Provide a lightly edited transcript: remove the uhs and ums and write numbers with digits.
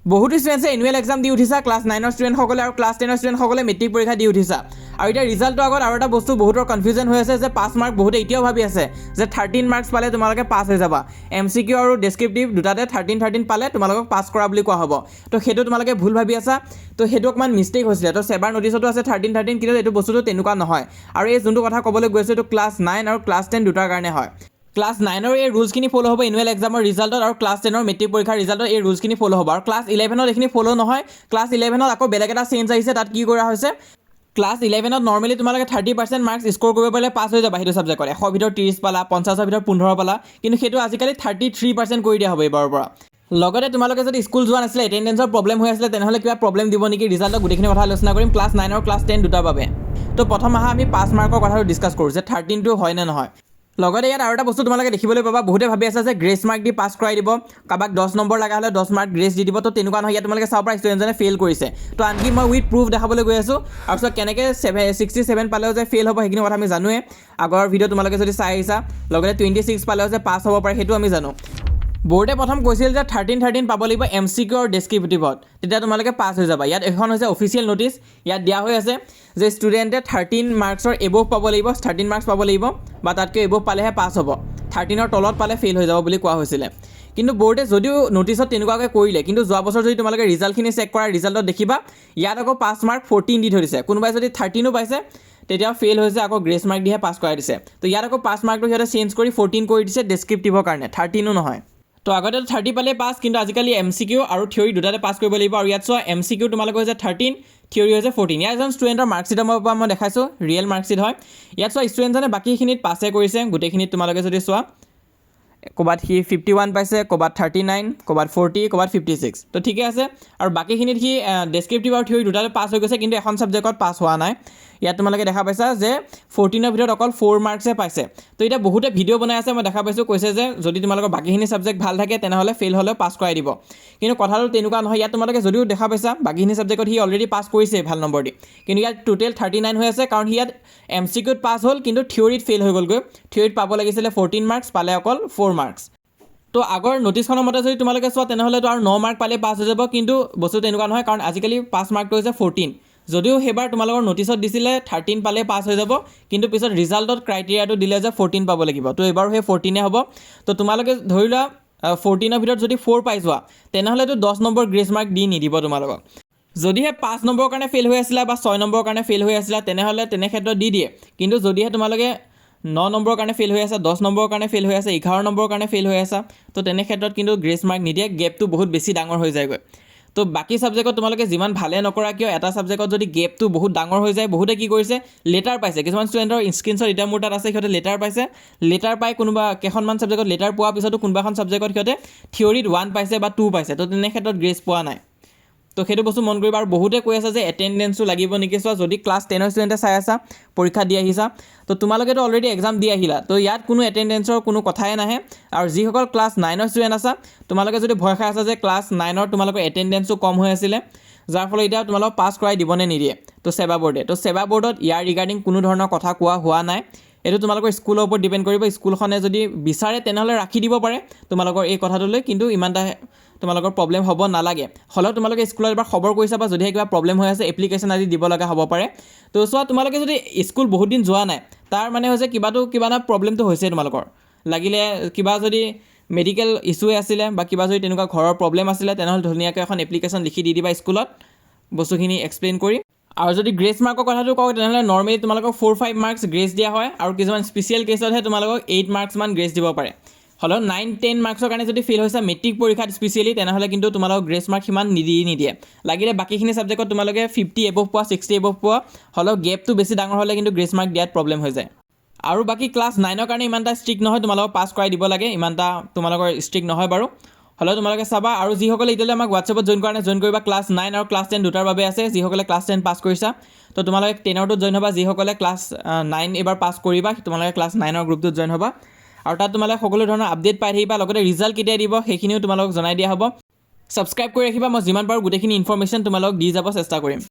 বহুত ষ্টুডেণ্টছে annual exam দি উঠিছা class 9ৰ ষ্টুডেণ্টসকলে আৰু ক্লাছ 10ৰ ষ্টুডেণ্টসকলে মেট্ৰিক পৰীক্ষা দি উঠিছা আৰু এতিয়া ৰিজাল্টৰ আগত আৰু এটা বস্তু বহুতৰ কনফিউজন হৈ আছে যে পাছ মাৰ্ক বহুতে এতিয়াও ভাবি আছে যে 13 মাৰ্কছ পালে তোমালোকে পাছ হৈ যাবা MCQ আৰু ডেছক্ৰিপটিভ দুটাতে 13 পালে তোমালোকক পাছ কৰা বুলি কোৱা হ'ব তো সেইটো তোমালোকে ভুল ভাবি আছা তো সেইটো অকমান মিষ্টেক হৈছিলে তো সেবাৰ নোটিছতো আছে 13 কিন্তু এইটো বস্তুটো তেনেকুৱা নহয় আৰু এই যোনটো কথা ক'বলৈ গৈছে এইটো ক্লাছ 9 আৰু ক্লাছ 10 দুটাৰ কাৰণে হয় ক্লাছ 9ৰ এই ৰুলছখিনি ফ'লো হ'ব এনুৱেল এক্সামৰ ৰিজাল্টত আৰু ক্লাছ 10ৰ মেট্ৰিক পৰীক্ষাৰ ৰিজাল্টত এই ৰুলছখিনি ফ'লো হ'ব আৰু ক্লাছ 11ত এইখিনি ফ'লো নহয় ক্লাছ 11ত আকৌ বেলেগ এটা চেঞ্জ আহিছে তাত কি কৰা হৈছে ক্লাছ 11ত নৰ্মেলি তোমালোকে 30% মাৰ্কছ স্ক'ৰ কৰিব পাৰিলে পাছ হৈ যাবা সেইটো ছাবজেক্টত 100 ভিতৰত 30 পালা 50ৰ ভিতৰত 15 পালা কিন্তু সেইটো আজিকালি 33% কৰি দিয়া হ'ব এইবাৰৰ পৰা লগতে তোমালোকে যদি স্কুল যোৱা নাছিলে এটেণ্ডেঞ্চৰ প্ৰব্লেম হৈ আছিলে তেনেহ'লে কিবা প্ৰব্লেম দিব নেকি ৰিজাল্টত গোটেইখিনি কথা আলোচনা কৰিম ক্লাছ 9 আৰু ক্লাছ 10 দুটাৰ বাবে তো প্ৰথম আহা আমি পাছ মাৰ্কৰ কথাটো ডিছকাছ কৰোঁ যে 13টো হয় নে নহয় লগতে ইয়াত আৰু এটা বস্তু তোমালোকে দেখিবলৈ পাবা বহুতে ভাবি আছে যে গ্ৰেছ মাৰ্ক দি পাছ কৰাই দিব কাবাক 10 নম্বৰ লগা হ'লে 10 মাৰ্ক গ্ৰেছ দি দিব তো তেনেকুৱা নহয় ইয়াত তোমালোকে চাব পাৰা ষ্টুডেণ্টজনে ফেইল কৰিছে তো আনকি মই উইথ প্ৰুফ দেখাবলৈ গৈ আছোঁ আৰু পিছত কেনেকৈ 67 পালেও যে ফেইল হ'ব সেইখিনি কথা আমি জানোৱে আগৰ ভিডিঅ' তোমালোকে যদি চাই আহিছা লগতে 26 পালেও যে পাছ হ'ব পাৰে সেইটো আমি জানো বৰ্ডে প্ৰথম কৈছিল যে 13 পাব লাগিব MCQ আৰু ডেছক্ৰিপটিভত তেতিয়া তোমালোকে পাছ হৈ যাবা ইয়াত এখন হৈছে অফিচিয়েল ন'টিছ ইয়াত দিয়া হৈ আছে যে ষ্টুডেণ্টে 13 মাৰ্কছৰ এবভ পাব লাগিব 13 মাৰ্কছ পাব লাগিব বা তাতকৈ এবভ পালেহে পাছ হ'ব 13ৰ তলত পালে ফেইল হৈ যাব বুলি কোৱা হৈছিলে কিন্তু বৰ্ডে যদিও ন'টিছত তেনেকুৱাকৈ কৰিলে কিন্তু যোৱা বছৰ যদি তোমালোকে ৰিজাল্টখিনি চেক কৰা ৰিজাল্টত দেখিবা ইয়াত আকৌ পাছ মাৰ্ক 14 দি থৈ দিছে কোনোবাই যদি 13ও পাইছে তেতিয়া ফেইল হৈছে আকৌ গ্ৰেছ মাৰ্ক দিহে পাছ কৰাই দিছে তো ইয়াত আকৌ পাছ মাৰ্কটো সিহঁতে চেঞ্জ কৰি 14 কৰি দিছে ডেছক্ৰিপটিভৰ কাৰণে 13ও নহয় তো আগতে 30 পালে পাছ কিন্তু আজিকালি MCQ আৰু থিয়ৰী দুটাতে পাছ কৰিব লাগিব আৰু ইয়াত চোৱা MCQ তোমালোকৰ হৈছে 13 থিয়ৰী হৈছে 14 ইয়াত এজন ষ্টুডেণ্টৰ মাৰ্কশ্বিটৰ পৰা মই দেখাইছোঁ ৰিয়েল মাৰ্কশ্বিট হয় ইয়াত চোৱা ষ্টুডেণ্টজনে বাকীখিনিত পাছে কৰিছে গোটেইখিনিত তোমালোকে যদি চোৱা ক'ৰবাত সি 51 পাইছে ক'ৰবাত 39 ক'ৰবাত 40 ক'ৰবাত 56 তো ঠিকে আছে আৰু বাকীখিনিত সি ডেছক্ৰিপটিভ আৰু থিয়ৰী দুটাতে পাছ হৈ গৈছে কিন্তু এখন ছাবজেক্টত পাছ হোৱা নাই ইয়াত তোমালোকে দেখা পাইছা যে 14ৰ ভিতৰত অকল 4 মাৰ্কছে পাইছে তো এতিয়া বহুতে ভিডিঅ' বনাই আছে মই দেখা পাইছোঁ কৈছে যে যদি তোমালোকৰ বাকীখিনি ছাবজেক্ট ভাল থাকে তেনেহ'লে ফেইল হ'লেও পাছ কৰাই দিব কিন্তু কথাটো তেনেকুৱা নহয় ইয়াত তোমালোকে যদিও দেখা পাইছা বাকীখিনি ছাবজেক্টত সি অলৰেডি পাছ কৰিছে ভাল নম্বৰ দি কিন্তু ইয়াত টোটেল 39 হৈ আছে কাৰণ সি ইয়াত MCQত পাছ হ'ল কিন্তু থিয়ৰীত ফেইল হৈ গ'লগৈ থিয়ৰীত পাব লাগিছিলে 14 মাৰ্কছ পালে অকল 4 মাৰ্কছ তো আগৰ ন'টিছখনৰ মতে যদি তোমালোকে চোৱা তেনেহ'লেতো আৰু 9 মাৰ্ক পালে পাছ হৈ যাব কিন্তু বস্তু তেনেকুৱা নহয় কাৰণ আজিকালি পাছ মাৰ্কটো হৈছে 14 যদিও সেইবাৰ তোমালোকৰ ন'টিছত দিছিলে 13 পালে পাছ হৈ যাব কিন্তু পিছত ৰিজাল্টত ক্ৰাইটেৰিয়াটো দিলে যে 14 পাব লাগিব তো এইবাৰো সেই 14 হ'ব তো তোমালোকে ধৰি লোৱা 14ৰ ভিতৰত যদি 4 পাই যোৱা তেনেহ'লেতো 10 নম্বৰ গ্ৰেছ মাৰ্ক দি নিদিব তোমালোকক যদিহে 5 নম্বৰৰ কাৰণে ফেইল হৈ আছিলা বা 6 নম্বৰৰ কাৰণে ফেইল হৈ আছিলা তেনেহ'লে তেনে ক্ষেত্ৰত দি দিয়ে কিন্তু যদিহে তোমালোকে 9 নম্বৰৰ কাৰণে ফেইল হৈ আছে 10 নম্বৰৰ কাৰণে ফেইল হৈ আছে 11 নম্বৰৰ কাৰণে ফেইল হৈ আছে তো তেনে ক্ষেত্ৰত কিন্তু গ্ৰেছ মাৰ্ক নিদিয়ে গেপটো বহুত বেছি ডাঙৰ হৈ যায়গৈ তো বাকী ছাবজেক্টত তোমালোকে যিমান ভালে নকৰা কিয় এটা ছাবজেক্টত যদি গেপটো বহুত ডাঙৰ হৈ যায় বহুতে কি কৰিছে লেটাৰ পাইছে কিছুমান ষ্টুডেণ্টৰ স্ক্ৰীনশ্বট এতিয়া মোৰ তাত আছে সিহঁতে লেটাৰ পাইছে লেটাৰ পাই কোনোবা কেইখনমান ছাবজেক্টত লেটাৰ পোৱাৰ পিছতো কোনোবা এখন ছাবজেক্টত সিহঁতে থিয়ৰীত 1 পাইছে বা 2 পাইছে তো তেনে ক্ষেত্ৰত গ্ৰেছ পোৱা নাই তো সেইটো বস্তু মন কৰিবা আৰু বহুতে কৈ আছে যে এটেণ্ডেঞ্চো লাগিব নেকি চোৱা যদি ক্লাছ 10ৰ ষ্টুডেণ্টে চাই আছা পৰীক্ষা দি আহিছা তো তোমালোকেতো অলৰেডি এক্সাম দি আহিলা তো ইয়াত কোনো এটেণ্ডেঞ্চৰ কোনো কথাই নাহে আৰু যিসকল ক্লাছ 9ৰ ষ্টুডেণ্ট আছা তোমালোকে যদি ভয় খাই আছা যে ক্লাছ 9ৰ তোমালোকৰ এটেণ্ডেঞ্চো কম হৈ আছিলে যাৰ ফলত এতিয়া তোমালোকক পাছ কৰাই দিবনে নিদিয়ে তো সেবা বৰ্ডত ইয়াৰ ৰিগাৰ্ডিং কোনো ধৰণৰ কথা কোৱা হোৱা নাই এইটো তোমালোকৰ স্কুলৰ ওপৰত ডিপেণ্ড কৰিব স্কুলখনে যদি বিচাৰে তেনেহ'লে ৰাখি দিব পাৰে তোমালোকৰ এই কথাটোলৈ কিন্তু ইমান এটা তোমালোকৰ প্ৰব্লেম হ'ব নালাগে হ'লেও তোমালোকে স্কুলত এবাৰ খবৰ কৰিছা বা যদিহে কিবা প্ৰব্লেম হৈ আছে এপ্লিকেশ্যন আদি দিব লগা হ'ব পাৰে তো চোৱা তোমালোকে যদি স্কুল বহুত দিন যোৱা নাই তাৰ মানে হৈছে কিবা এটা প্ৰব্লেমটো হৈছে তোমালোকৰ লাগিলে কিবা যদি মেডিকেল ইছ্যুৱে আছিলে বা কিবা যদি তেনেকুৱা ঘৰৰ প্ৰব্লেম আছিলে তেনেহ'লে ধুনীয়াকৈ এখন এপ্লিকেশ্যন লিখি দি দিবা স্কুলত বস্তুখিনি এক্সপ্লেইন কৰি আৰু যদি গ্ৰেছ মাৰ্কৰ কথাটো কওঁ তেনেহ'লে নৰ্মেলি তোমালোকক 4-5 মাৰ্কছ গ্ৰেছ দিয়া হয় আৰু কিছুমান স্পেচিয়েল কেছতহে তোমালোকক 8 মাৰ্কছমান গ্ৰেছ দিব পাৰে হ'লেও 9-10 মাৰ্কছৰ কাৰণে যদি ফেইল হৈছে মেট্ৰিক পৰীক্ষাত স্পেচিয়েলি তেনেহ'লে কিন্তু তোমালোকক গ্ৰেছ মাৰ্ক সিমান নিদিয়ে লাগিলে বাকীখিনি ছাবজেক্টত তোমালোকে 50 এবভ পোৱা 60 এবভ পোৱা হ'লেও গেপটো বেছি ডাঙৰ হ'লে কিন্তু গ্ৰেছ মাৰ্ক দিয়াত প্ৰব্লেম হৈ যায় আৰু বাকী ক্লাছ 9ৰ কাৰণে ইমান এটা ষ্ট্ৰিক্ট নহয় তোমালোকক পাছ কৰাই দিব লাগে ইমান এটা তোমালোকৰ ষ্ট্ৰিক্ট নহয় বাৰু হ'লেও তোমালোকে চাবা আৰু যিসকলে এতিয়ালৈ আমাক হোৱাটছএপত জইন কৰা নাই জইন কৰিবা ক্লাছ 9 আৰু ক্লাছ 10 দুটাৰ বাবে আছে যিসকলে ক্লাছ 10 পাছ কৰিছা তো তোমালোকে 10ৰটোত জইন হ'বা যিসকলে ক্লাছ 9 এবাৰ পাছ কৰিবা তোমালোকে ক্লাছ 9ৰ গ্ৰুপটোত জইন হ'বা আৰু তাত তোমালোকে সকলো ধৰণৰ আপডেট পাই থাকিবা লগতে ৰিজাল্ট কেতিয়া দিব সেইখিনিও তোমালোকক জনাই দিয়া হ'ব ছাবস্ক্ৰাইব কৰি ৰাখিবা মই যিমান পাৰোঁ গোটেইখিনি ইনফৰমেশ্যন তোমালোকক দি যাব চেষ্টা কৰিম